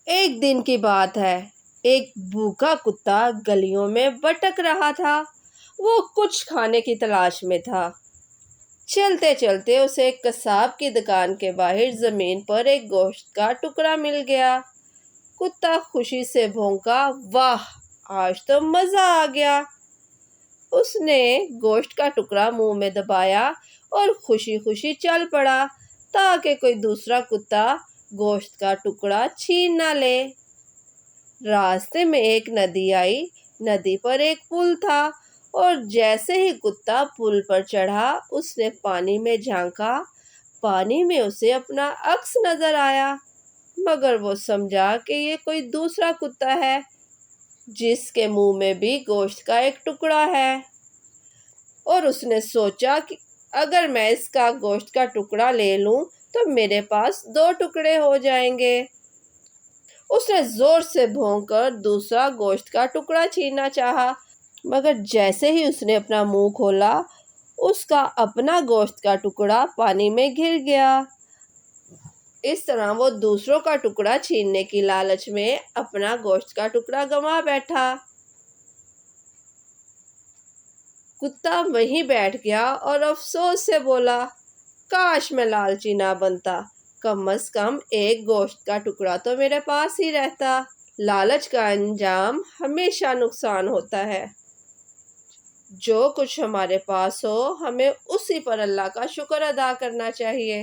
ایک دن کی بات ہے، ایک بھوکا کتا گلیوں میں بھٹک رہا تھا۔ وہ کچھ کھانے کی تلاش میں تھا۔ چلتے چلتے اسے ایک قصاب کی دکان کے باہر زمین پر ایک گوشت کا ٹکڑا مل گیا۔ کتا خوشی سے بھونکا، واہ، آج تو مزہ آ گیا۔ اس نے گوشت کا ٹکڑا منہ میں دبایا اور خوشی خوشی چل پڑا تاکہ کوئی دوسرا کتا گوشت کا ٹکڑا چھین نہ لے۔ راستے میں ایک ندی آئی۔ ندی پر ایک پل تھا اور جیسے ہی کتا پل پر چڑھا اس نے پانی میں جھانکا۔ پانی میں اسے اپنا عکس نظر آیا، مگر وہ سمجھا کہ یہ کوئی دوسرا کتا ہے جس کے منہ میں بھی گوشت کا ایک ٹکڑا ہے، اور اس نے سوچا کہ اگر میں اس کا گوشت کا ٹکڑا لے لوں تو میرے پاس 2 ٹکڑے ہو جائیں گے۔ اس نے زور سے بھونک کر دوسرا گوشت کا ٹکڑا چھیننا چاہا، مگر جیسے ہی اس نے اپنا منہ کھولا اس کا اپنا گوشت کا ٹکڑا پانی میں گر گیا۔ اس طرح وہ دوسروں کا ٹکڑا چھیننے کی لالچ میں اپنا گوشت کا ٹکڑا گنوا بیٹھا۔ کتا وہیں بیٹھ گیا اور افسوس سے بولا، کاش میں لالچی نہ بنتا، کم از کم ایک گوشت کا ٹکڑا تو میرے پاس ہی رہتا۔ لالچ کا انجام ہمیشہ نقصان ہوتا ہے۔ جو کچھ ہمارے پاس ہو ہمیں اسی پر اللہ کا شکر ادا کرنا چاہیے۔